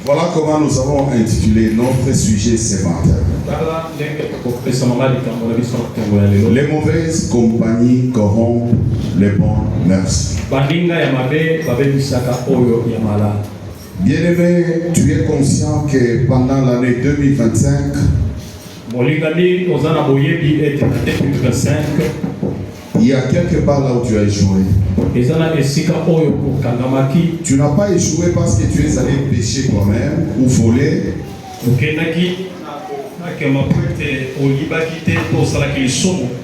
Voilà comment nous avons intitulé notre sujet ce matin. Les mauvaises compagnies corrompent les bonnes mœurs. Bien-aimé, tu es conscient que pendant l'année 2025, il y a quelque part là où tu as échoué. Tu n'as pas échoué parce que tu es allé pécher toi-même ou voler.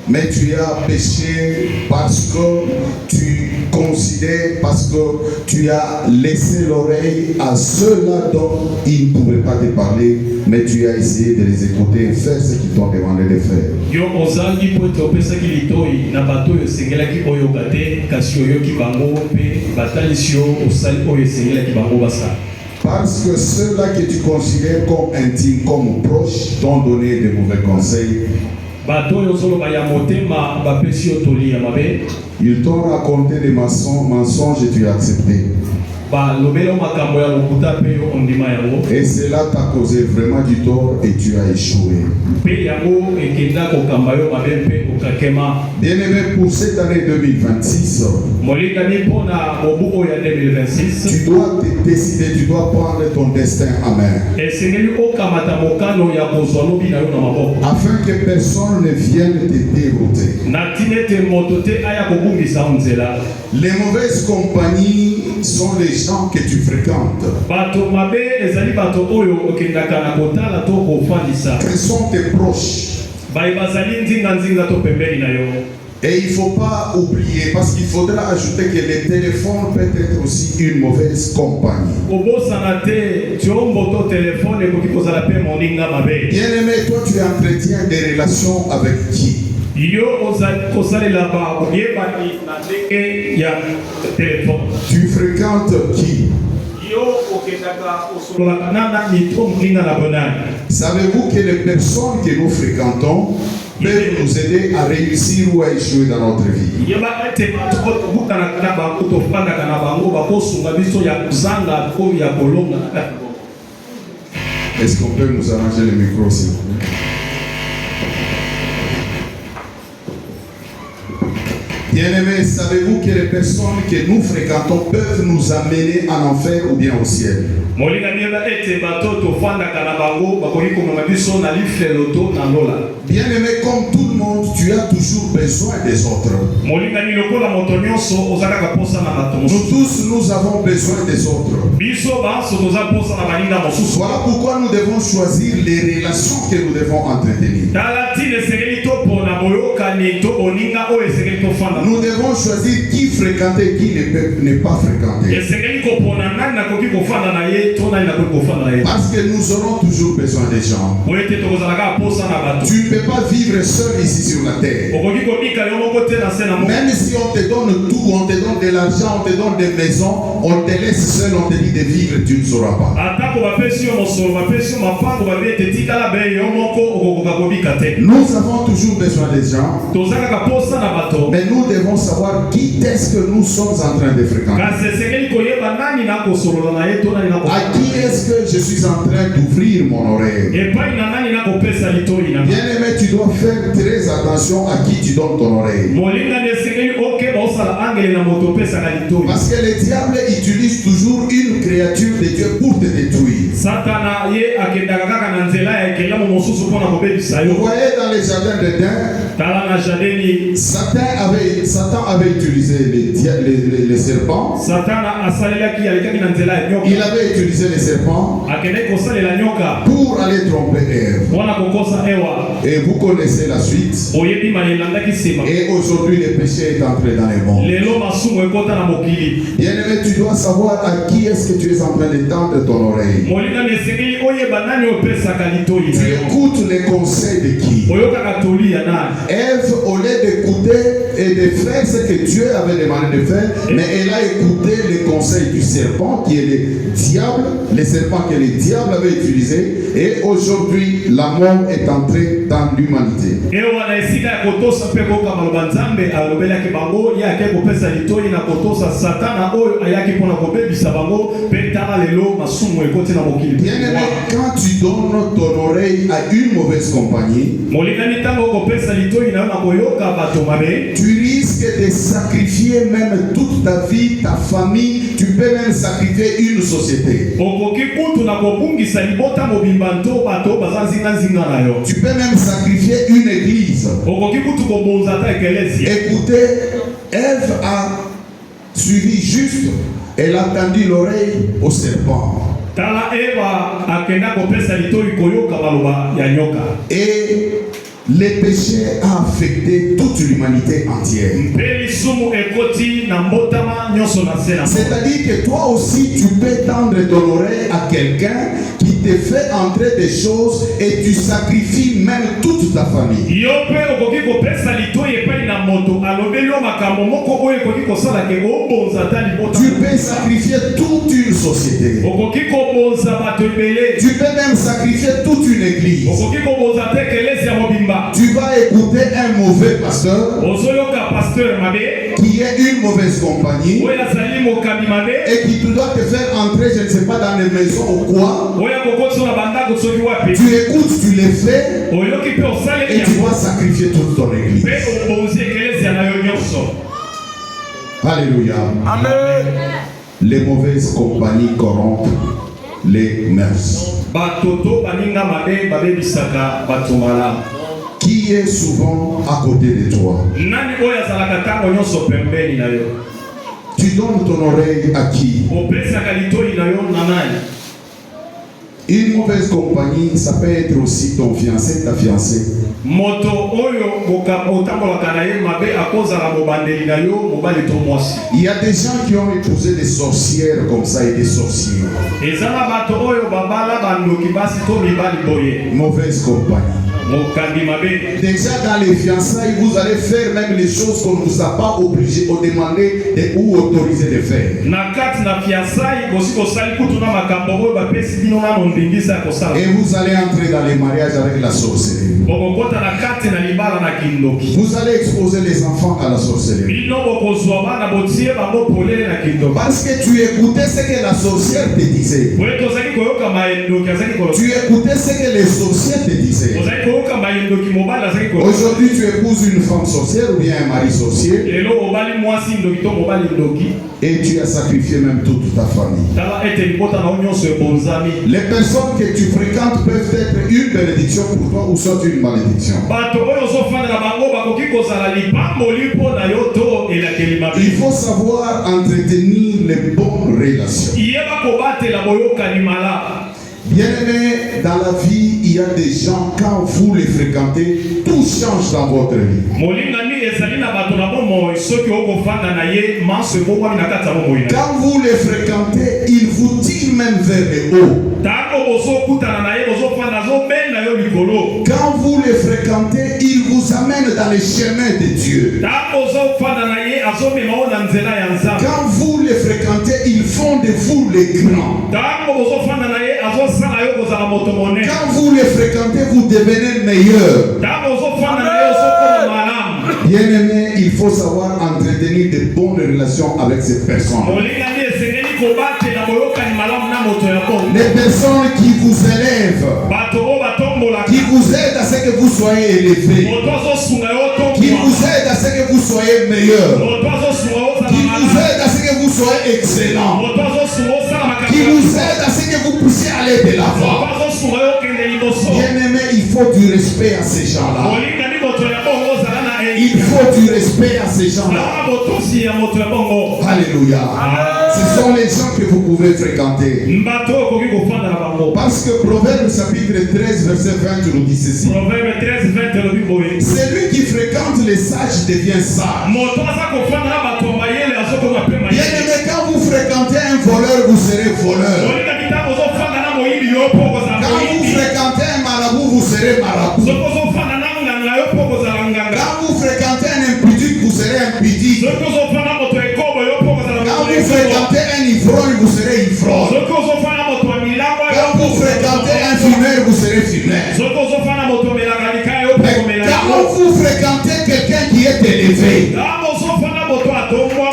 Mais tu as péché parce que tu considères, parce que tu as laissé l'oreille à ceux-là dont ils ne pouvaient pas te parler, mais tu as essayé de les écouter et faire ce qu'ils t'ont demandé de faire. Parce que ceux-là que tu considères comme intimes, comme proches, t'ont donné de mauvais conseils. Ils t'ont raconté des mensonges et tu as accepté. Et cela t'a causé vraiment du tort et tu as échoué. Bien-aimé, pour cette année 2026, tu dois te décider, tu dois prendre ton destin en main. Afin que personne ne vienne te dérouter. Les mauvaises compagnies sont les gens que tu fréquentes. Quels sont tes proches? Et il ne faut pas oublier, parce qu'il faudra ajouter que le téléphone peut être aussi une mauvaise compagnie. Bien-aimé, toi tu entretiens des relations avec qui? Tu fréquentes qui? Savez-vous que les personnes que nous fréquentons peuvent nous aider à réussir ou à échouer dans notre vie? Est-ce qu'on peut nous arranger le micro, s'il vous plaît? Bien-aimés, savez-vous que les personnes que nous fréquentons peuvent nous amener en enfer ou bien au ciel? Bien-aimé, comme tout le monde, tu as toujours besoin des autres. Nous tous, nous avons besoin des autres. Voilà pourquoi nous devons choisir les relations que nous devons entretenir. Nous devons choisir qui fréquenter et qui ne pas fréquenter. Parce que nous aurons toujours besoin des gens. Tu ne peux pas vivre seul ici sur la terre. Même si on te donne tout, on te donne de l'argent, on te donne des maisons, on te laisse seul, on te dit de vivre, tu ne sauras pas. Nous avons toujours besoin des gens. Mais nous devons savoir qui est-ce que nous sommes en train de fréquenter. À qui est-ce que je suis en train d'ouvrir mon oreille? Bien-aimé, tu dois faire très attention à qui tu donnes ton oreille. Parce que le diable utilise toujours une créature de Dieu pour te détruire. Vous voyez dans les jardins d'Éden, Satan avait utilisé les serpents. Il avait utilisé les serpents pour aller tromper Ève. Et vous connaissez la suite. Et aujourd'hui le péché est entré dans le monde. Bien-aimé, tu dois savoir à qui est-ce que tu es en train de tendre ton oreille. Tu écoutes les conseils de qui? Ève, au lieu d'écouter et de faire ce que Dieu avait demandé de faire, mais elle a écouté les conseils du serpent qui est le diable, le serpent que le diable avait utilisé, et aujourd'hui la mort est entrée dans l'humanité. Bien-aimé, quand tu donnes ton oreille à une mauvaise compagnie, tu risques de sacrifier même toute ta vie, ta famille, tu peux même sacrifier une société. Tu peux même sacrifier une église. Écoutez, Ève a suivi juste, elle a tendu l'oreille au serpent. Et le péché a affecté toute l'humanité entière. C'est-à-dire que toi aussi tu peux tendre ton oreille à quelqu'un qui te fait entrer des choses et tu sacrifies même toute ta famille. Tu peux sacrifier toute une société. Tu peux même sacrifier toute une église. Tu vas écouter un mauvais pasteur qui est une mauvaise compagnie et qui doit te faire entrer, je ne sais pas, dans les maisons ou quoi. Tu écoutes, tu les fais et tu vas sacrifier toute ton église. Alléluia. Amen. Les mauvaises compagnies corrompent les mœurs. Qui est souvent à côté de toi? Tu donnes ton oreille à qui? Une mauvaise compagnie, ça peut être aussi ton fiancé, ta fiancée. Il y a des gens qui ont épousé des sorcières comme ça et des sorciers. Mauvaise compagnie. Déjà dans les fiançailles, vous allez faire même les choses qu'on ne vous a pas obligé ou demandé ou autorisé de faire. Et vous allez entrer dans les mariages avec la sorcellerie. Vous allez exposer les enfants à la sorcellerie. Parce que tu écoutais ce que la sorcière te disait. Tu écoutais ce que les sorciers te disaient. Aujourd'hui, tu épouses une femme sorcière ou bien un mari sorcier et tu as sacrifié même toute ta famille. Les personnes que tu fréquentes peuvent être une bénédiction pour toi ou soit une malédiction. Il faut savoir entretenir les bonnes relations. Bien-aimé, dans la vie, il y a des gens, quand vous les fréquentez, tout change dans votre vie. Quand vous les fréquentez, ils vous tirent même vers le haut. Quand vous les fréquentez, ils vous amènent dans les chemins de Dieu. Quand vous les fréquentez, ils font de vous les grands. Quand vous les fréquentez, vous devenez meilleurs. Bien-aimé, il faut savoir entretenir de bonnes relations avec ces personnes. Les personnes qui vous élèvent, qui vous aident à ce que vous soyez élevés, qui vous aident à ce que vous soyez meilleurs, qui vous aident à ce que vous soyez excellents, qui vous aident à ce que vous puissiez aller de l'avant. Bien-aimé, il faut du respect à ces gens-là. Il faut du respect à ces gens-là. Alléluia. Ce sont les gens que vous pouvez fréquenter. Parce que Proverbe chapitre 13 verset 20 nous dit ceci. Celui qui fréquente les sages devient sage. Bien-aimé, quand vous fréquentez un voleur, vous serez voleur. Quand vous fréquentez un marabout, vous serez marabout. fréquentez un ivrogne, vous serez ivrogne. Quand vous fréquentez un fumeur, vous serez fumeur. Mais quand vous fréquentez quelqu'un qui est élevé,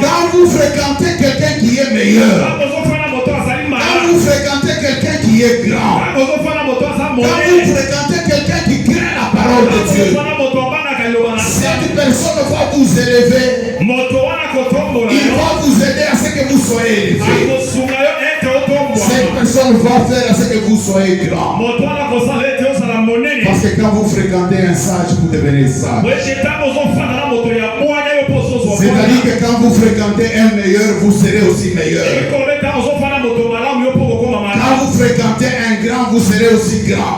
quand vous fréquentez quelqu'un qui est meilleur, quand vous fréquentez quelqu'un qui est grand, quand vous fréquentez quelqu'un qui craint la parole de Dieu, cette personne va vous élever. Il va vous aider à ce que vous soyez élevé. Cette personne va faire à ce que vous soyez grand. Parce que quand vous fréquentez un sage, vous devenez sage. C'est-à-dire que quand vous fréquentez un meilleur, vous serez aussi meilleur. Quand vous fréquentez un grand, vous serez aussi grand.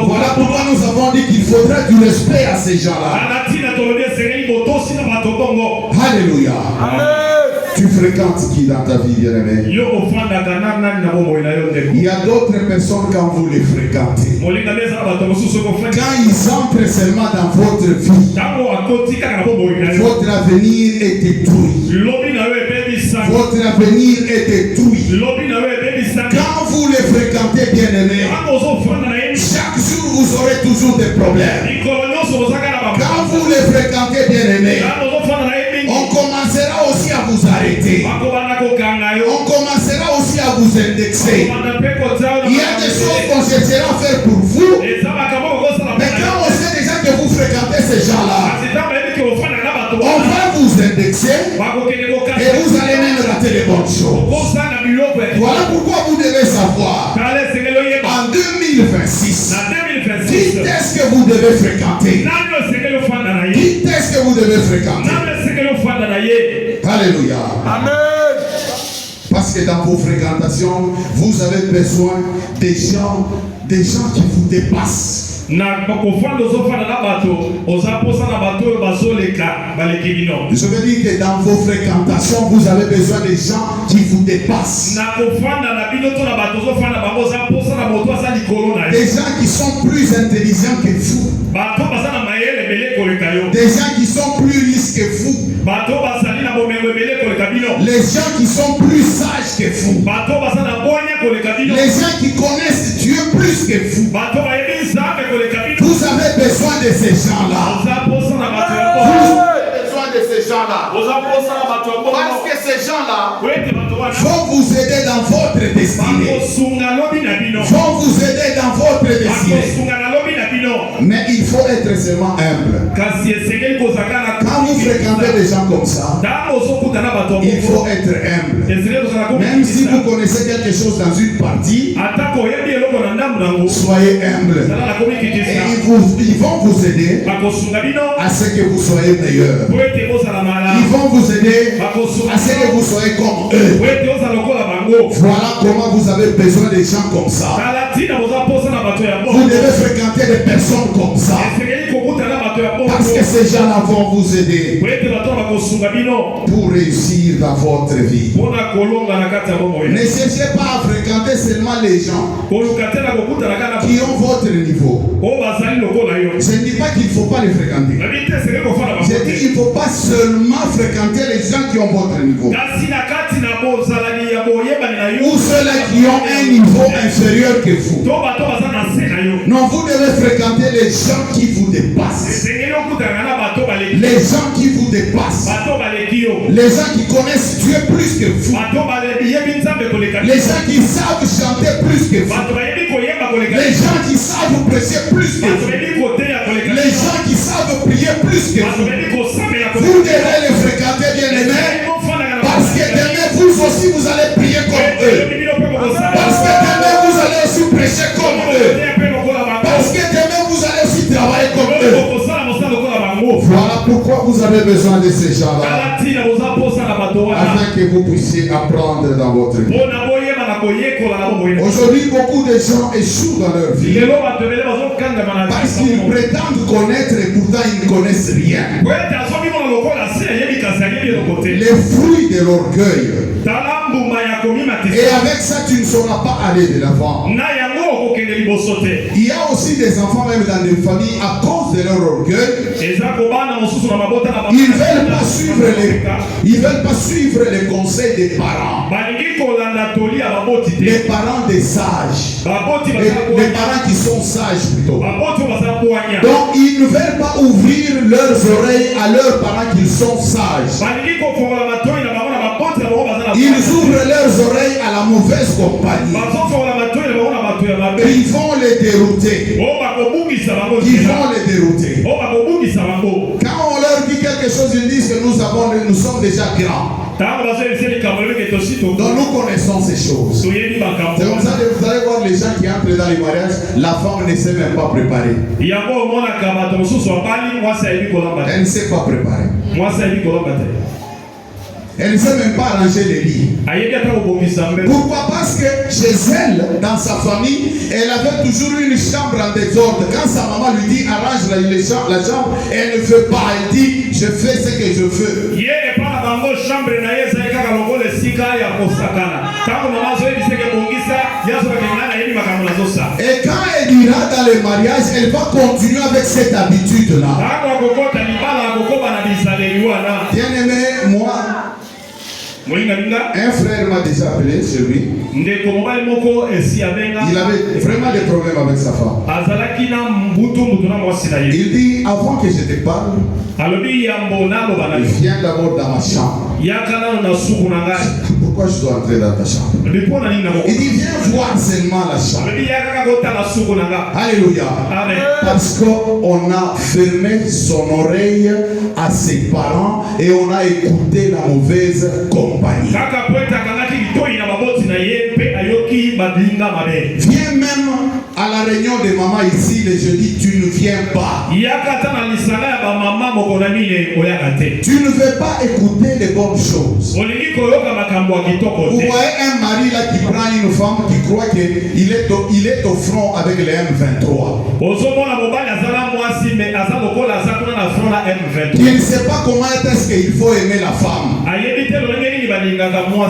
Voilà pourquoi nous avons dit qu'il faudra du respect à ces gens-là. Alléluia. Amen. Tu fréquentes qui dans ta vie, bien-aimé? Il y a d'autres personnes quand vous les fréquentez. Quand ils entrent seulement dans votre vie, votre avenir est détruit. Votre avenir est détruit. Quand vous les fréquentez, bien-aimé, chaque jour vous aurez toujours des problèmes. Quand vous les fréquentez, bien-aimé, on commencera aussi à vous arrêter. On commencera aussi à vous indexer. Il y a des choses qu'on cherchera à faire pour vous. Mais quand on sait déjà que vous fréquentez ces gens-là, on va vous indexer et vous allez même rater les bonnes choses. Voilà pourquoi vous devez savoir, en 2026, qui est-ce que vous devez fréquenter? Qui est-ce que vous devez fréquenter? Alléluia. Amen. Parce que dans vos fréquentations, vous avez besoin des gens qui vous dépassent. Je veux dire que dans vos fréquentations, vous avez besoin des gens qui vous dépassent. Des gens qui sont plus intelligents que vous. Des gens qui sont plus riches que vous. Les gens qui sont plus sages que vous. Les gens qui connaissent Dieu plus que vous. Vous avez besoin de ces gens-là. Vous avez besoin de ces gens-là. Parce que ces gens-là vont vous aider dans votre destinée. Vont vous aider dans votre destinée. Mais il faut être seulement humble. Quand vous fréquentez des gens comme ça, il faut être humble. Même si vous connaissez quelque chose dans une partie, soyez humble. Et ils vont vous aider à ce que vous soyez meilleur. Ils vont vous aider à ce que vous soyez comme eux. Voilà comment vous avez besoin des gens comme ça. Vous devez fréquenter des personnes comme ça. Parce que ces gens-là vont vous aider pour réussir dans votre vie. Ne cherchez pas à fréquenter seulement les gens qui ont votre niveau. Je ne dis pas qu'il ne faut pas les fréquenter. Je dis qu'il ne faut pas seulement fréquenter les gens qui ont votre niveau. Ou ceux-là qui ont un niveau inférieur que vous. Non, vous devez fréquenter les gens qui vous dépassent. Les gens qui vous dépassent. Les gens qui connaissent Dieu plus que vous. Les gens qui savent chanter plus que vous. Les gens qui savent prêcher plus que vous. Les gens qui savent prier plus que vous. Vous devez les fréquenter, bien-aimés. Parce que demain, vous aussi, vous allez prier comme eux. Parce que demain, vous allez aussi prêcher comme eux. Parce que demain, vous allez aussi travailler comme eux. Voilà pourquoi vous avez besoin de ces gens-là. Afin que vous puissiez apprendre dans votre vie. Aujourd'hui, beaucoup de gens échouent dans leur vie. Parce qu'ils prétendent connaître et pourtant ils ne connaissent rien. Les fruits de l'orgueil. Et avec ça, tu ne sauras pas aller de l'avant. Il y a aussi des enfants même dans des familles à cause de leur orgueil. Ils veulent pas suivre les conseils des parents. Les parents des sages. Les parents qui sont sages plutôt. Donc ils ne veulent pas ouvrir leurs oreilles à leurs parents qui sont sages. Ils ouvrent leurs oreilles à la mauvaise compagnie. Ils vont les dérouter. Ils vont les dérouter. Quand on leur dit quelque chose, ils disent que nous sommes déjà grands. Donc nous connaissons ces choses. C'est comme ça que vous allez voir les gens qui entrent dans les mariages, la femme ne sait même pas préparer. Elle ne sait pas préparer. Elle ne sait même pas arranger les lits. Pourquoi? Parce que chez elle, dans sa famille, elle avait toujours une chambre en désordre. Quand sa maman lui dit arrange la chambre, elle ne veut pas. Elle dit je fais ce que je veux. Et quand elle ira dans les mariages, elle va continuer avec cette habitude-là. Bien aimé, moi, un frère m'a déjà appelé chez lui. Il avait vraiment des problèmes avec sa femme. Il dit, avant que je te parle, viens d'abord dans ma chambre. Pourquoi je dois entrer dans ta chambre? Il dit, viens voir seulement la chambre. Alléluia. Parce qu'on a fermé son oreille à ses parents et on a écouté la mauvaise compagnie. Viens même à la réunion de maman ici le jeudi, tu ne viens pas. Tu ne veux pas écouter les bonnes choses. Vous voyez un mari là qui prend une femme qui croit qu'il est au front avec les M23. Il ne sait pas comment est-ce qu'il faut aimer la femme.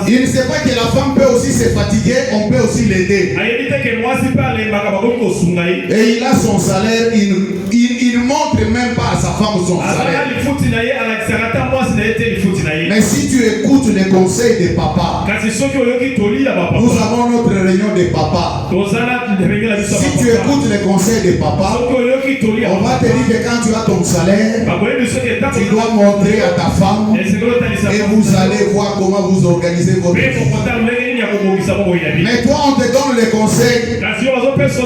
Il ne sait pas que la femme peut aussi se fatiguer, on peut aussi l'aider. Et il a son salaire, il ne montre même pas à sa femme son salaire. Mais si tu écoutes les conseils des papas, nous avons notre réunion des papas. Si tu écoutes les conseils des papas, on va te dire que quand tu as ton salaire, tu dois montrer à ta femme et vous allez voir comment vous organisez votre vie. Mais toi on te donne les conseils,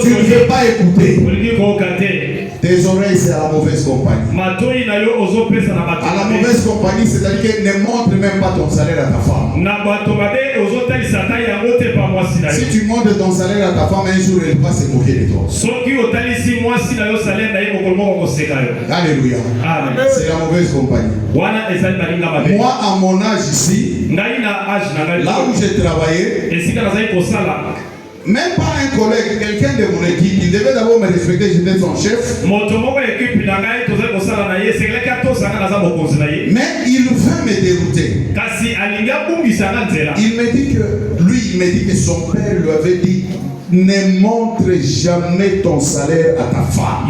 tu ne veux pas écouter. Tes oreilles c'est à la mauvaise compagnie. À la mauvaise compagnie, c'est-à-dire qu'elle ne montre même pas ton salaire à ta femme. Si tu montres ton salaire à ta femme, un jour elle va se moquer de toi. Alléluia. C'est la mauvaise compagnie. Moi à mon âge ici, là où j'ai travaillé, même pas un collègue, quelqu'un de mon équipe, il devait d'abord me respecter, j'étais son chef. Mais il veut me dérouter. Il me dit que son père lui avait dit ne montre jamais ton salaire à ta femme.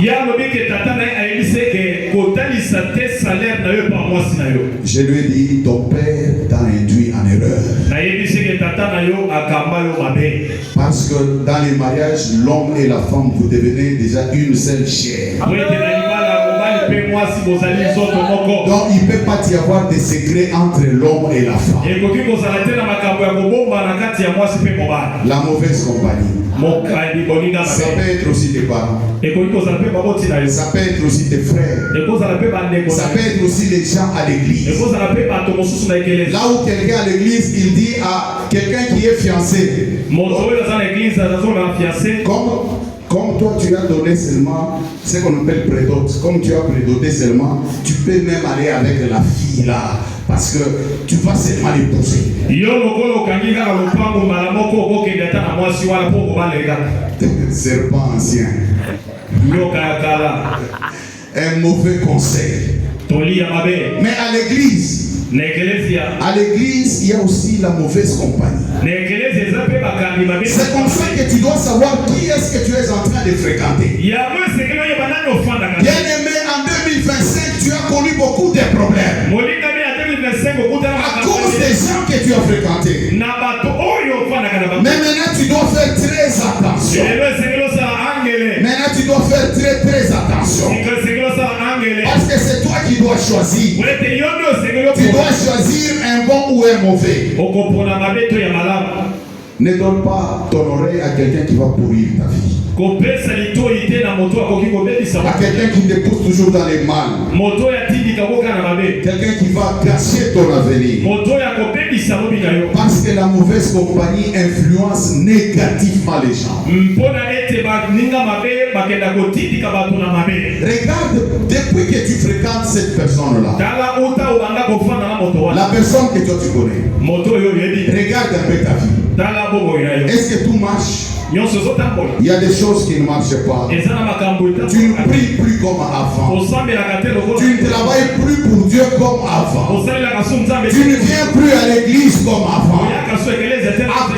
Je lui ai dit ton père t'a induit en erreur. Parce que dans les mariages, l'homme et la femme, vous devenez déjà une seule chair. Donc il ne peut pas y avoir de secret entre l'homme et la femme. La mauvaise compagnie. Ça peut être aussi tes parents. Ça peut être aussi tes frères. Ça peut être aussi les gens à l'église. Là où quelqu'un à l'église, il dit à quelqu'un qui est fiancé, comme toi tu as donné seulement ce qu'on appelle prédote, comme tu as prédoté seulement, tu peux même aller avec la fille là, parce que tu vas seulement l'épouser. Serpent ancien. Un mauvais conseil. Mais à l'église, À l'église, il y a aussi la mauvaise compagnie. C'est comme ça que tu dois savoir qui est-ce que tu es en train de fréquenter. Bien-aimé, en 2025, tu as connu beaucoup de problèmes. À cause des gens que tu as fréquentés. Mais maintenant, tu dois faire très attention. Maintenant, tu dois faire très attention. Parce que c'est toi qui dois choisir. Tu dois choisir un bon ou un mauvais. Ne donne pas ton oreille à quelqu'un qui va pourrir ta vie. À quelqu'un qui te pousse toujours dans les mal. Quelqu'un qui va gâcher ton avenir. Parce que la mauvaise compagnie influence négativement les gens. Regarde, depuis que tu fréquentes cette personne-là, la personne que toi tu connais, regarde un peu ta vie. Est-ce que tout marche? Il y a des choses qui ne marchent pas. Tu ne pries plus comme avant. Tu ne travailles plus pour Dieu comme avant. Tu ne viens plus à l'église comme avant. À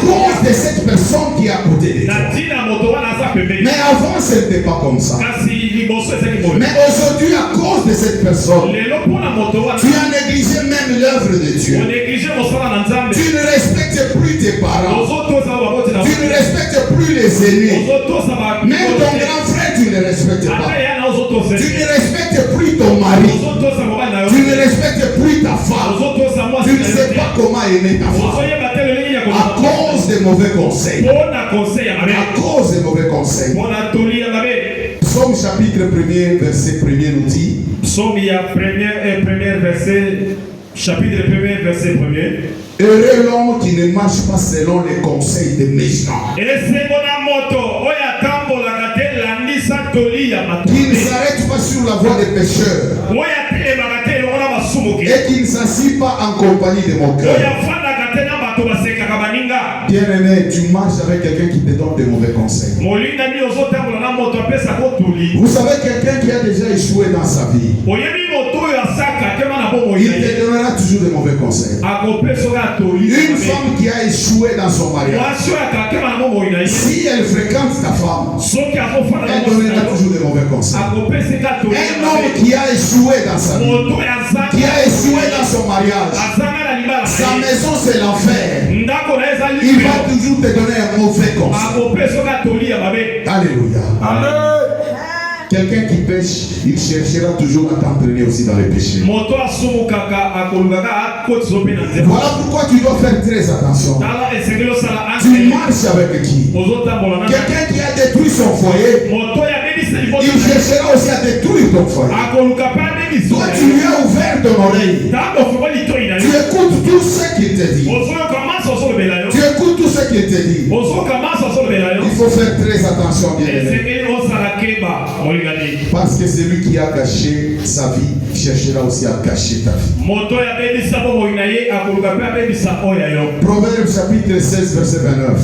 cause de cette personne qui est à côté de toi. Mais avant, ce n'était pas comme ça. Mais aujourd'hui, à cause de cette personne, tu as négligé même l'œuvre de Dieu. Tu ne respectes plus tes parents. Tu ne respectes plus les aînés. Même ton grand frère, tu ne respectes pas. Tu ne respectes plus ton mari. Tu ne respectes plus ta femme. Tu ne sais pas comment aimer ta femme. À cause des mauvais conseils. À cause des mauvais conseils. Psaume chapitre 1er, verset 1er nous dit. Psaume premier verset, chapitre 1er, verset 1er. Heureux l'homme qui ne marche pas selon les conseils des méchants. Qui ne s'arrête pas sur la voie des pécheurs. Et qui ne s'assied pas en compagnie de moqueurs. Bien-aimé, tu marches avec quelqu'un qui te donne des mauvais conseils. Vous savez, quelqu'un qui a déjà échoué dans sa vie, il te donnera toujours des mauvais conseils. Une femme qui a échoué dans son mariage, si elle fréquente ta femme, elle donnera toujours des mauvais conseils. Un homme qui a échoué dans sa vie, qui a échoué dans son mariage, sa maison c'est l'enfer. Il va toujours te donner un mauvais conseil. Alléluia. Amen. Quelqu'un qui pêche, il cherchera toujours à t'entraîner aussi dans les péchés. Voilà pourquoi tu dois faire très attention. Tu marches avec qui? Quelqu'un qui a détruit son foyer, il cherchera aussi à détruire ton foyer. Toi, tu lui as ouvert ton oreille. Tu écoutes tout ce qu'il te dit. Tu écoutes tout ce qu'il te dit. Il faut faire très attention, bien-aimé. Parce que celui qui a caché sa vie cherchera aussi à cacher ta vie. Proverbe chapitre 16 verset 29.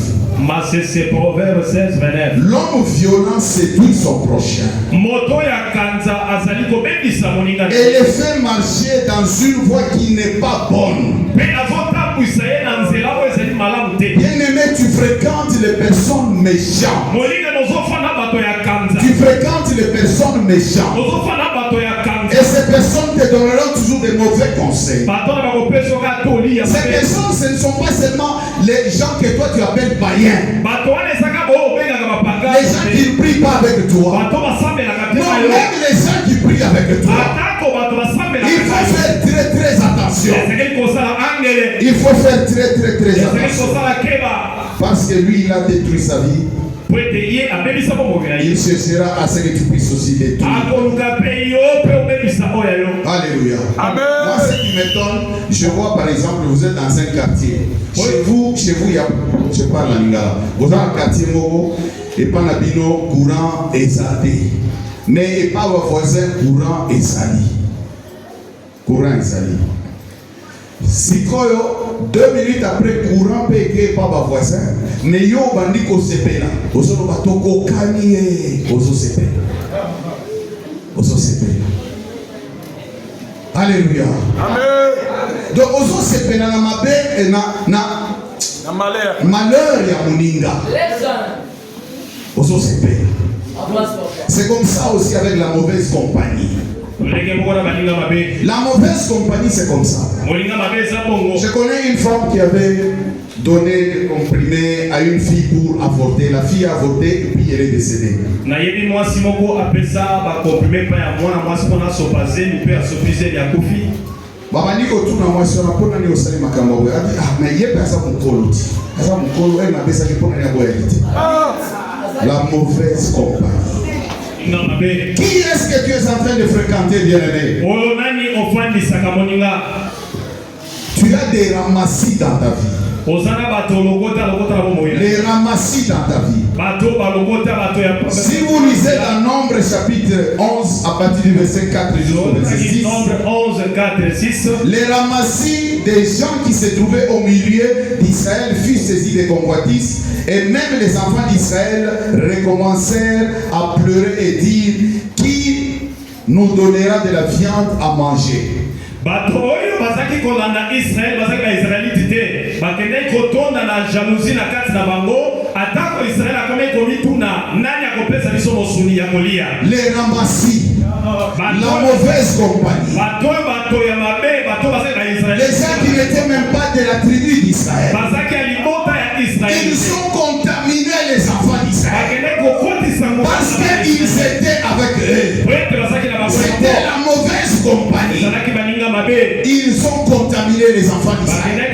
L'homme violent séduit son prochain et le fait marcher dans une voie qui n'est pas bonne. Bien-aimé, tu fréquentes les personnes méchantes. Tu fréquentes les personnes méchantes. Et ces personnes te donneront toujours des mauvais conseils. Ces personnes, ce ne sont pas seulement les gens que toi tu appelles païens. Les gens qui ne prient pas avec toi. Non, même les gens qui prient avec toi. Il faut faire très attention. Il faut faire très attention. Parce que lui, il a détruit sa vie. Il cherchera à ce que tu puisses aussi détruire. Alléluia. Amen. Moi, ce qui m'étonne, je vois par exemple, vous êtes dans un quartier. Chez vous, il y a, je parle en lingala. Vous êtes dans un quartier Mogo, et pas Nabino, courant et salé. Mais et pas vos voisins, courant et sali. Courant et sali. Si koyo 2 minutes après courant peke pas ba voisin mais yo bandi ko sepela ozo batoko kanie ozo sepela Alléluia. Amen. Donc, ozo sepena na mabe et na malheur ya moninga. Ozo sepena. C'est comme ça aussi avec la mauvaise compagnie. La mauvaise compagnie, c'est comme ça. Je connais une femme qui avait donné des comprimés à une fille pour avorter. La fille a avorté et puis elle est décédée. Baba niko tu na mwasi na pona ni osali makambo we ati na yepe asa mukolo ti asa mukolo e na pesa ke pona ni aboyelite. La mauvaise compagnie. Qui est-ce que tu es en train de fréquenter, bien-aimé? Tu as des ramassis dans ta vie. Les ramassis dans ta vie. Si vous lisez dans Nombre chapitre 11 à partir du verset 4 jusqu'au verset 6, les ramassis des gens qui se trouvaient au milieu d'Israël furent saisis des convoitises et même les enfants d'Israël recommencèrent à pleurer et dire: qui nous donnera de la viande à manger? Bato oyo bazaki kolanda Israël bazaki ba Israélite te bakende kotonda na jalousie na kati na bango atako Israël akome komituna nani akopesa biso mosuni ya kolia. Les ramassis, la mauvaise compagnie, bato ya mabe bato bazaki ba Israël, les gens qui n'étaient même pas de la tribu d'Israël, bazaki alimota ya Israël, ils ont contaminé les enfants d'Israël parce qu'ils étaient avec eux. C'était la mauvaise compagnie. Ils ont contaminé les enfants d'Israël.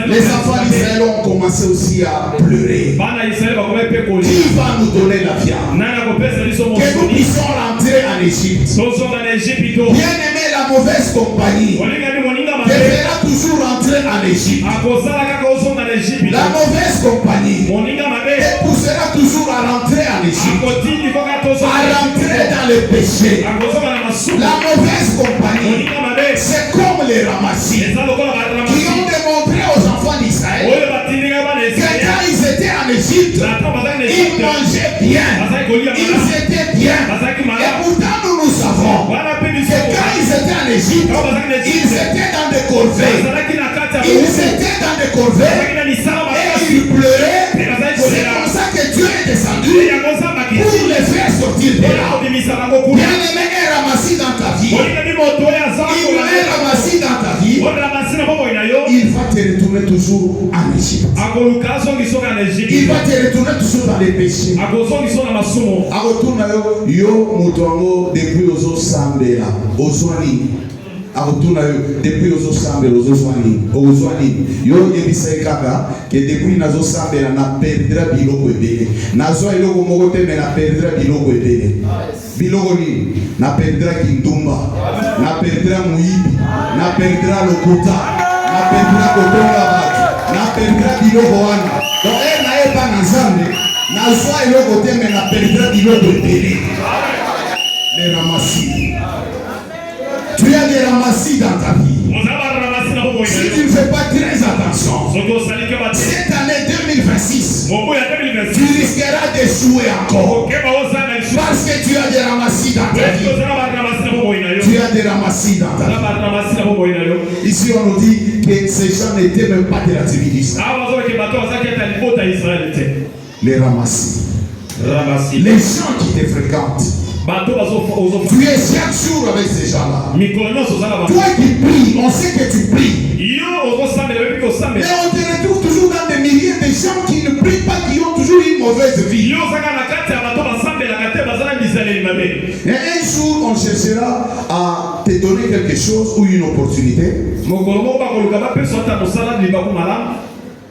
Les enfants d'Israël ont commencé aussi à pleurer. Qui va nous donner la viande? Que nous puissions rentrer en Égypte. Bien aimé, la mauvaise compagnie devra toujours rentrer en Égypte. La mauvaise compagnie te poussera toujours à rentrer en Égypte, à rentrer dans le péché. La mauvaise compagnie, c'est comme les ramassis qui ont démontré aux enfants d'Israël que quand ils étaient en Égypte, ils mangeaient bien, ils étaient bien. Et pourtant nous savons que quand ils étaient en Égypte, ils étaient dans des corvées. Ils étaient dans des corvées et ils pleuraient. C'est comme ça que Dieu est descendu pour les faire sortir de là. Bien aimé, un ramassis dans ta vie. Il est ramassis dans ta vie. Il va te retourner toujours en Égypte. Il va te retourner toujours dans les péchés. Yo mutongo depuis ozo sambela ozwani akotuna yo depuis ozo sambela ozwani yo yebisa kaka que depuis nazo sambela na perdra biloko ebele nazo eloko moko te me na perdra biloko ebele biloko ni na perdra kindumba na perdra muibi na perdra lokuta na perdra kotonga batu na perdra biloko wana donc na eba na nzambe nazo eloko te me na perdra biloko ebele. Les ramassis. Tu as des ramassis dans ta vie. Si tu ne fais pas très attention, cette année 2026, tu risqueras d'échouer encore. Parce que tu as des ramassis dans ta vie. Tu as des ramassis dans ta vie. Ici on nous dit que ces gens n'étaient même pas de la tribu d'Israël. Les ramassis. Les gens qui te fréquentent. Tu es chaque jour avec ces gens-là. Toi qui pries, on sait que tu pries. Mais on te retrouve toujours dans des milliers de gens qui ne prient pas, qui ont toujours une mauvaise vie. Et un jour, on cherchera à te donner quelque chose ou une opportunité.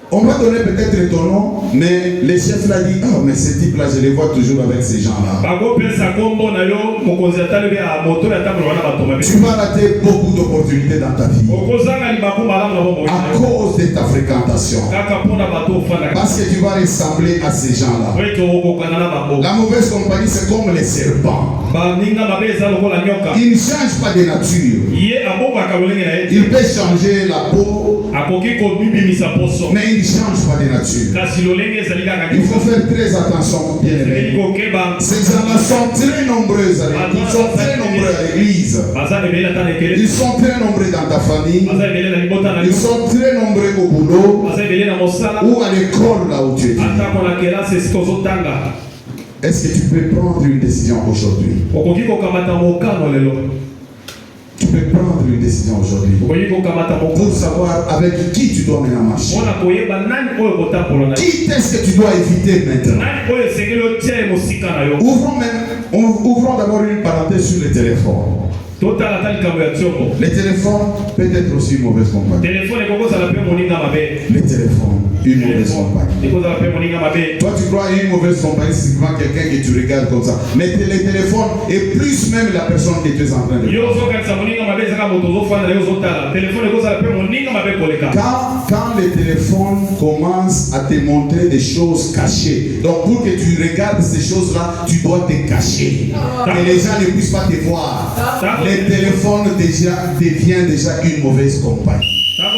On va donner peut-être ton nom, mais les chefs l'a dit, oh mais ce type-là, je les vois toujours avec ces gens-là. Tu vas rater beaucoup d'opportunités dans ta vie à cause de ta fréquentation. Parce que tu vas ressembler à ces gens-là. La mauvaise compagnie, c'est comme les serpents. Il ne change pas de nature. Il peut changer la peau mais il ne change pas de nature. Il faut faire très attention, bien-aimés. Ces gens-là sont très nombreux à l'église. Ils sont très nombreux dans ta famille. Ils sont très nombreux au boulot ou à l'école là où tu es. Est-ce que tu peux prendre une décision aujourd'hui? Tu peux prendre une décision aujourd'hui pour savoir avec qui tu dois maintenant marcher. Qui est-ce que tu dois éviter maintenant? Ouvrons d'abord une parenthèse sur le téléphone. Le téléphone peut être aussi une mauvaise compagnie. Le téléphone, une mauvaise compagnie. Toi tu crois à une mauvaise compagnie, c'est souvent quelqu'un que tu regardes comme ça. Mais le téléphone est plus même la personne que tu es en train de voir. Quand le téléphone commence à te montrer des choses cachées, donc pour que tu regardes ces choses-là, tu dois te cacher. Que les gens ne puissent pas te voir. Le téléphone devient déjà une mauvaise compagnie. Quand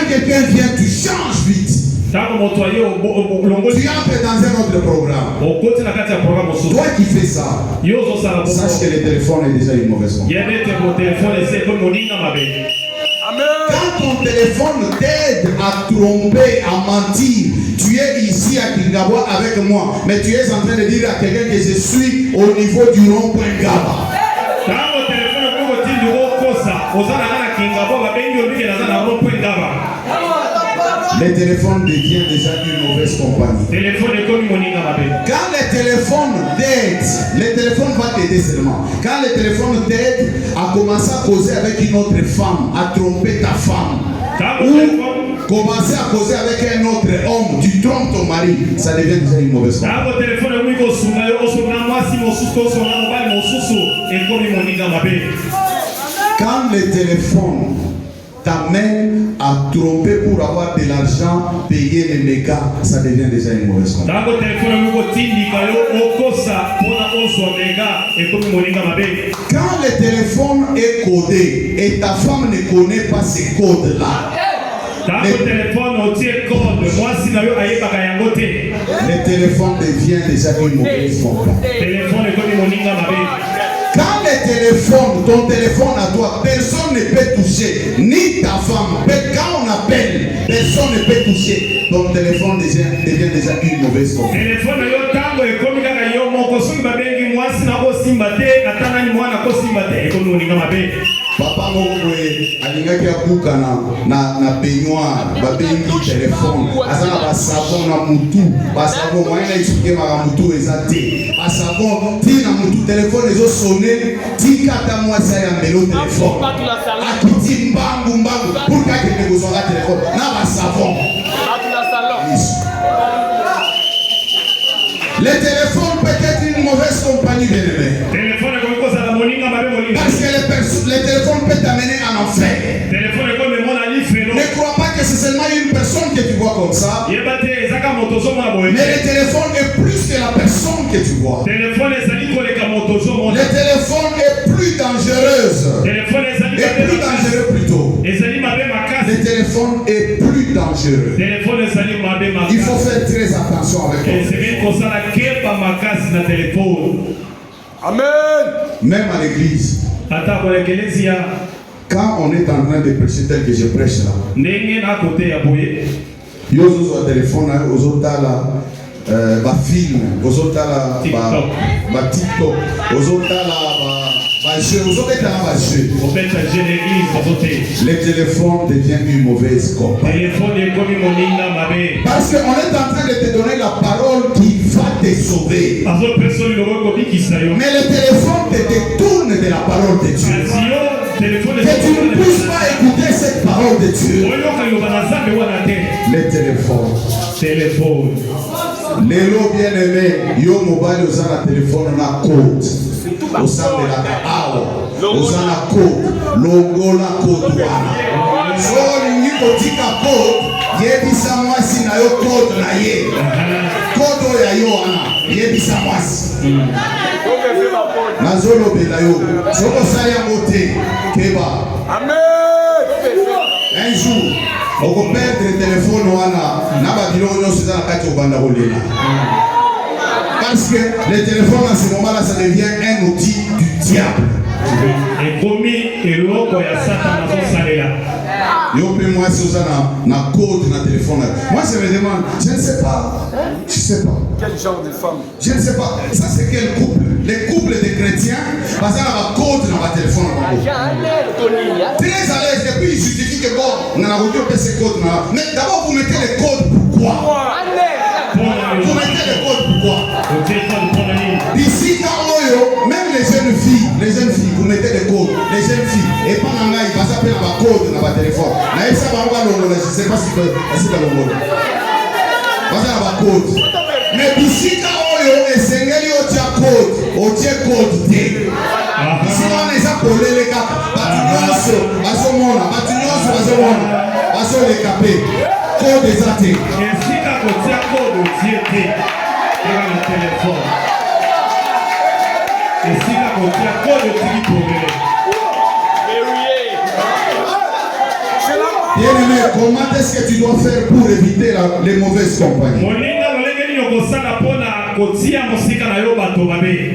quelqu'un vient, tu changes vite. Tu entres dans un autre programme. Toi qui fais ça, sache que le téléphone est déjà une mauvaise compagnie. Quand ton téléphone t'aide à tromper, à mentir, tu es ici à Kingabo avec moi, mais tu es en train de dire à quelqu'un que je suis au niveau du rond-point Gaba. Le téléphone devient déjà une mauvaise compagnie. Quand le téléphone t'aide, le téléphone va t'aider seulement. Quand le téléphone t'aide à commencer à causer avec une autre femme, à tromper ta femme, ou commencer à causer avec un autre homme, tu trompes ton mari, ça devient déjà une mauvaise compagnie. Quand le téléphone t'amène à tromper pour avoir de l'argent, payer les mégas, ça devient déjà une mauvaise compagnie. Quand le téléphone est codé et ta femme ne connaît pas ces codes-là, le téléphone devient déjà une mauvaise compagnie. Quand le téléphone, ton téléphone à toi, personne ne peut toucher, ni ta femme. Quand on appelle, personne ne peut toucher. Ton téléphone devient déjà une mauvaise compagnie. Papa moko alingaki abuka na peignoir babengi téléphone azana ba savon na mutu ba savon moyen expliquer ma mutu ezate ba savon tina mutu téléphone ezo sonner tika ta moi ça ya mbelo téléphone akiti mbangu pour ka ke negozwa téléphone na ba savon le téléphone peut être une mauvaise compagnie bien-aimé. Parce que le téléphone peut t'amener en enfer. Ne crois pas que c'est seulement une personne que tu vois comme ça. Mais le téléphone est plus que la personne que tu vois. Le téléphone est plus dangereuse. Et plus dangereux plutôt. Le téléphone est plus dangereux. Il faut faire très attention avec lui. Amen. Même à l'église. Quand on est en train de prêcher tel que je prêche là, yozo téléphone aux autres là, film, aux autres là, TikTok, aux autres là, le téléphone devient une mauvaise compagnie. Parce qu'on est en train de te donner la parole qui va te sauver. Mais le téléphone te détourne de la parole de Dieu. Que tu ne puisses pas écouter cette parole de Dieu. Le téléphone. Les lots bien-aimés, yo mobile aux la téléphone na code. Au sein de la Awa, aux la code, logo la code wana. So ni kotika code, yebisa mwasi na yo code na ye. Code ya yo wana, yebisa mwasi. Nazolo Belayo. Soko Saya Mote. Keba. Amen. Un jour, on peut perdre le téléphone na Babylone, c'est dans la carte au Bandarolela. Parce que le téléphone à ce moment-là, ça devient un outil du diable. Et promis, et l'autre, il y a Satan dans son salaire. Yo pe moi si vous na code na téléphone. Moi je me demande, je ne sais pas. Je sais pas. Quel genre de femme? Je ne sais pas. Ça c'est quel couple? Les couples de chrétiens, parce qu'il y a un code dans ma téléphone. Très à l'aise, et puis il justifie que bon, on a reçu ces codes là. Mais d'abord vous mettez les codes pourquoi? Vous mettez les codes pourquoi? Ici quand même les jeunes filles, vous mettez les codes. Les jeunes filles, et pas dans il va s'appeler un code dans ma téléphone. Mais ça va pas l'ongole, je ne sais pas si c'est dans l'ongole. Parce qu'il y a un code. Mais ici quand et c'est code T. Ici on les a collés les gars. Batignoso, Basomona, Baso les capés. Code des athées. Et si tu as code T, dans le téléphone. Et si tu as code T, bien-aimé, comment est-ce que tu dois faire pour éviter les mauvaises compagnies?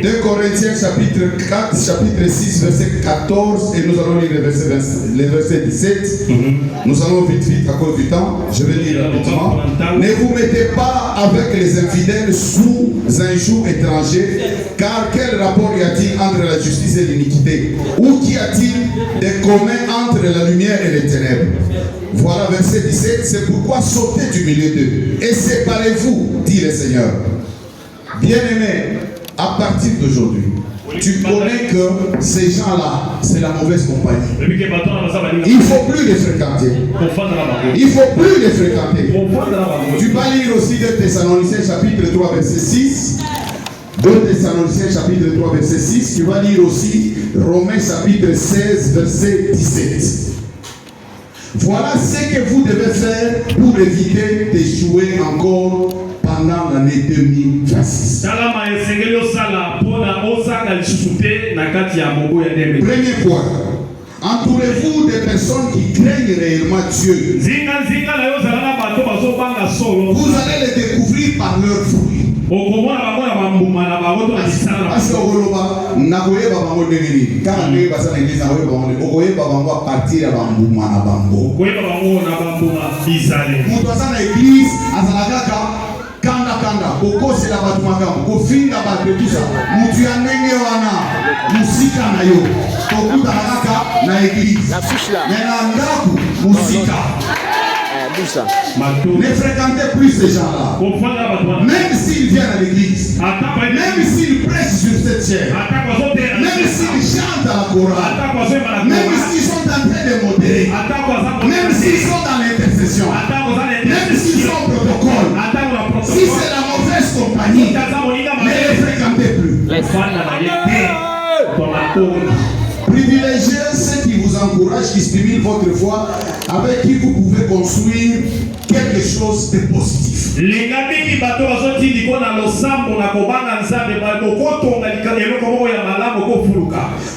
2 Corinthiens chapitre 4, chapitre 6, verset 14, et nous allons lire le verset 17. Nous allons vite à cause du temps. Je vais lire rapidement. Ne vous mettez pas avec les infidèles sous un joug étranger, car quel rapport y a-t-il entre la justice et l'iniquité? Ou qu'y a-t-il de commun entre la lumière et les ténèbres? Voilà verset 17. C'est pourquoi sautez du milieu d'eux et séparez-vous, dit le Seigneur. Bien-aimé, à partir d'aujourd'hui, tu connais que ces gens-là, c'est la mauvaise compagnie. Il ne faut plus les fréquenter. Il ne faut plus les fréquenter. Tu vas lire aussi 2 Thessaloniciens chapitre 3 verset 6. 2 Thessaloniciens chapitre 3 verset 6. Tu vas lire aussi Romains chapitre 16 verset 17. Voilà ce que vous devez faire pour éviter d'échouer encore pendant l'année 2026. Premier point. Entourez-vous des personnes qui craignent réellement Dieu. Vous allez les découvrir par leurs fruits. Parce que nakoyeba bango ndengeni kaka ndenge basa na église nakoyeba bango okoyeba bango a partir ya bambuma na bango moto aza na église azala kaka kanda kokosela bato makambo kofinga bato etusa motu ya ndenge wana musika na yo tokutana kaka na église me na ndako musika. Ne fréquentez plus ces gens-là. Même s'ils viennent à l'église, même s'ils prêchent sur cette chair, même s'ils chantent à la chorale, même s'ils sont en train de modérer, même s'ils sont dans l'intercession, même s'ils sont au protocole, si c'est la mauvaise compagnie, ne les fréquentez plus. Privilégiez ceux qui vous encouragent, qui stimulent votre foi, avec qui vous pouvez construire quelque chose de positif.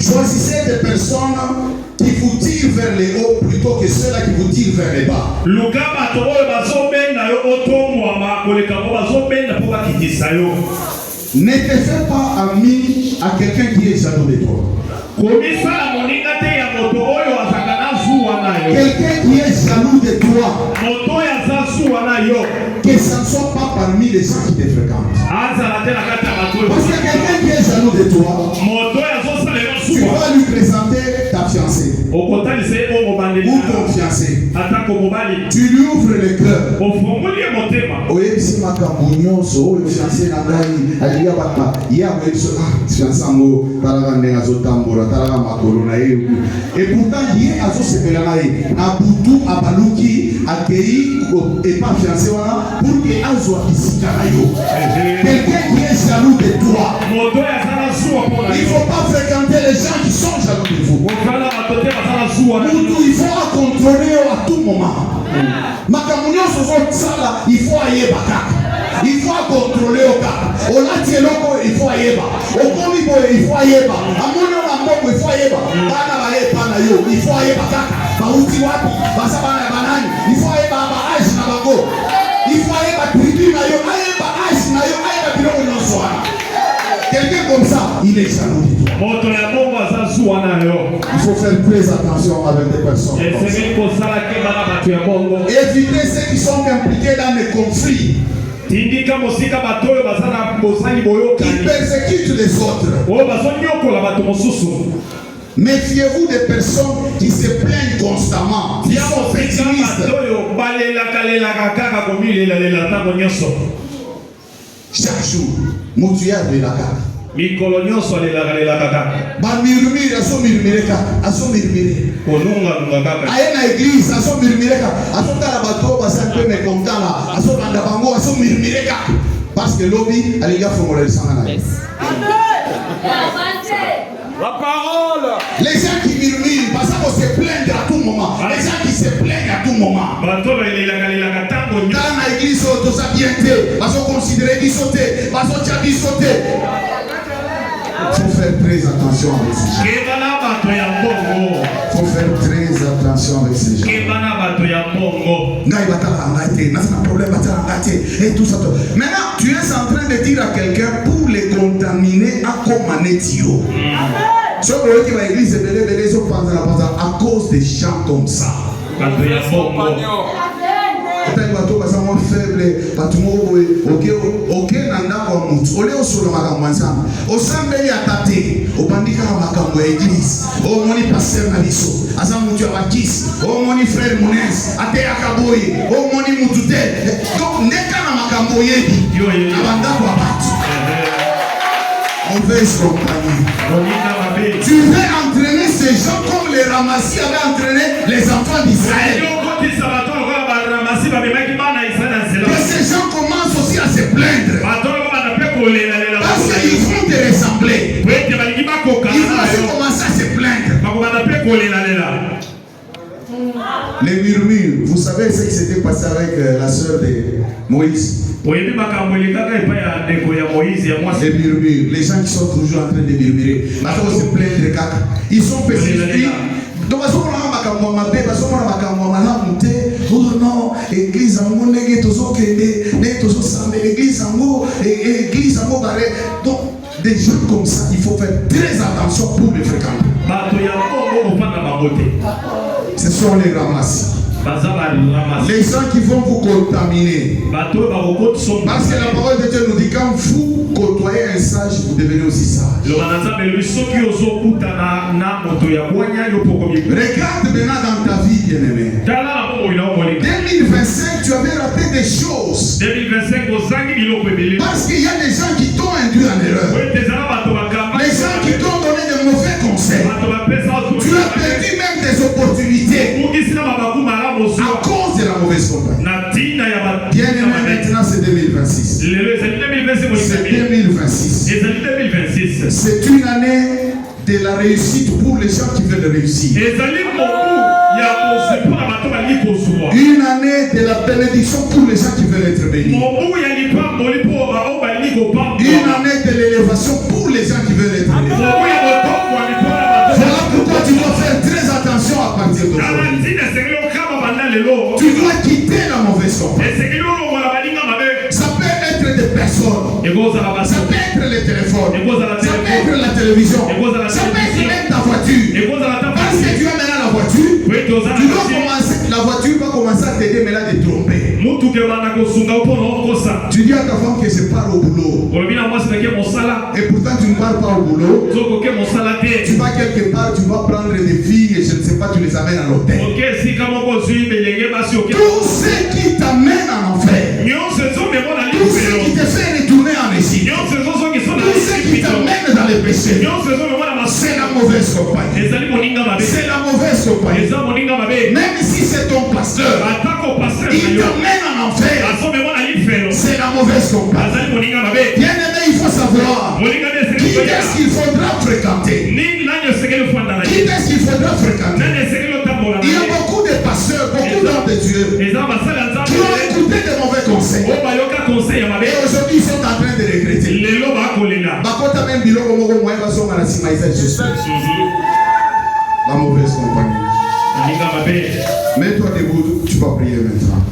Choisissez des personnes qui vous tirent vers les hauts plutôt que ceux-là qui vous tirent vers les bas. Ne te fais pas ami à quelqu'un qui est jaloux de toi. Quelqu'un qui est jaloux de toi, que ça ne soit pas parmi les gens qui te fréquentent. Parce que quelqu'un qui est jaloux de toi, tu vas lui présenter ta fiancée ou ton fiancé. Tu lui ouvres le cœur. Et pourtant, il y a un boutou à Balouki, accueilli et pas fiancé pour que Azwa ici. Quelqu'un qui est jaloux de toi, il ne faut pas fréquenter les gens qui sont jaloux de vous. Il faut contrôler à tout moment. Il faut aller Il faut contrôler au cas. On a dit il faut y aller. Au commis, il faut y aller. À mon nom, il faut y aller. Il faut y aller. Il faut quelqu'un comme ça, il est jaloux. Il faut faire très attention avec des personnes. Éviter ceux qui sont impliqués dans les conflits. Ils persécutent les autres. Méfiez-vous des personnes qui se plaignent constamment, qui sont pessimistes. Chaque jour, Moutuya de la carte. Murmure, aso murmure. Aye na église, aso murmure. Aso tala bato, basa peu me kontala. Aso banda bango, aso murmure. Parce que l'obi, aliga fomole sangana. La parole. Les gens qui murmurent, parce qu'on se plaignent à tout moment. Les gens qui se plaignent à tout moment. Dans l'église, tout ça bien été. Parce qu'on considère qu'ils sautent. Parce qu'on tient qu'ils sautent. Il faut faire très attention avec ces gens. Il faut faire très attention avec ces gens. Et tout ça. Maintenant, tu es en train de dire à quelqu'un pour les contaminer à Komanetio. Ce qui va l'église, à cause des gens comme ça. Faible, ok, nanda kwa mutu. Ole osolo makambo nzambe. Osambeli atate, obandika makambo ya église. O moni pasteur na biso, asa mutu ya bakisi. O moni frère Monens, ate akaboye. O moni mutu te. Donc neka na makambo yebi. Abanda kwa batu. Mauvaise compagnie. Tu veux entraîner ces gens comme les Ramassis avaient entraîné les enfants d'Israël. Que ces gens commencent aussi à se plaindre. Parce qu'ils vont te ressembler. Ils vont aussi commencer à se plaindre. Les murmures. Vous savez ce qui s'était passé avec la sœur de Moïse. Les murmures. Les gens qui sont toujours en train de murmurer. Ils se plaindre. Ils sont pessimistes. Donc, oh non, église en mon église en donc, des gens comme ça, il faut faire très attention pour les fréquenter. Ce sont les ramassis. Les gens qui vont vous contaminer. Parce que la parole de Dieu nous dit quand vous côtoyez un sage, vous devenez aussi sage. Regarde maintenant dans ta vie, bien-aimé. 2025, tu avais raté des choses. Parce qu'il y a des gens qui t'ont induit en erreur. Les gens qui t'ont donné de mauvais conseils. Tu as perdu même des opportunités. À cause de la mauvaise compagnie. Bien-aimé, maintenant c'est 2026. C'est 2026. C'est une année de la réussite pour les gens qui veulent réussir. Une année de la bénédiction pour les gens qui veulent être bénis. Une année de l'élévation pour les gens qui veulent être élevés. Voilà pourquoi tu dois faire très attention à partir d'aujourd'hui. Tu dois quitter la mauvaise compagnie. Ça peut être des personnes. Ça peut être les téléphones. Ça peut être la télévision. Ça peut être même ta voiture. Parce que tu as maintenant la voiture. Tu dois commencer. La voiture va commencer à t'aider maintenant de tromper. Tu dis à ta femme que je pars au boulot. Et pourtant tu ne pars pas au boulot. Tu vas quelque part, tu vas prendre des filles et je ne sais pas, tu les amènes à l'hôtel. Tout ce qui t'amène en enfer. Tout ce qui te fait retourner en Égypte. Tout ce qui t'amène dans les péchés. C'est la mauvaise compagnie. C'est la mauvaise compagnie. Même si c'est ton pasteur, il t'amène en enfer. C'est la mauvaise compagnie. Bien aimé, il faut savoir qui est-ce qu'il faudra fréquenter. Qui est-ce qu'il faudra fréquenter. Il y a beaucoup de pasteurs, beaucoup d'hommes de Dieu qui ont écouté de mauvais conseils. conseil ya mabe. Et aujourd'hui ils sont en train de regretter. Lelo ba kolela. Bakota même biloko moko moyen basonga na sima isa juste. La mauvaise compagnie. Mets-toi debout, tu vas prier maintenant.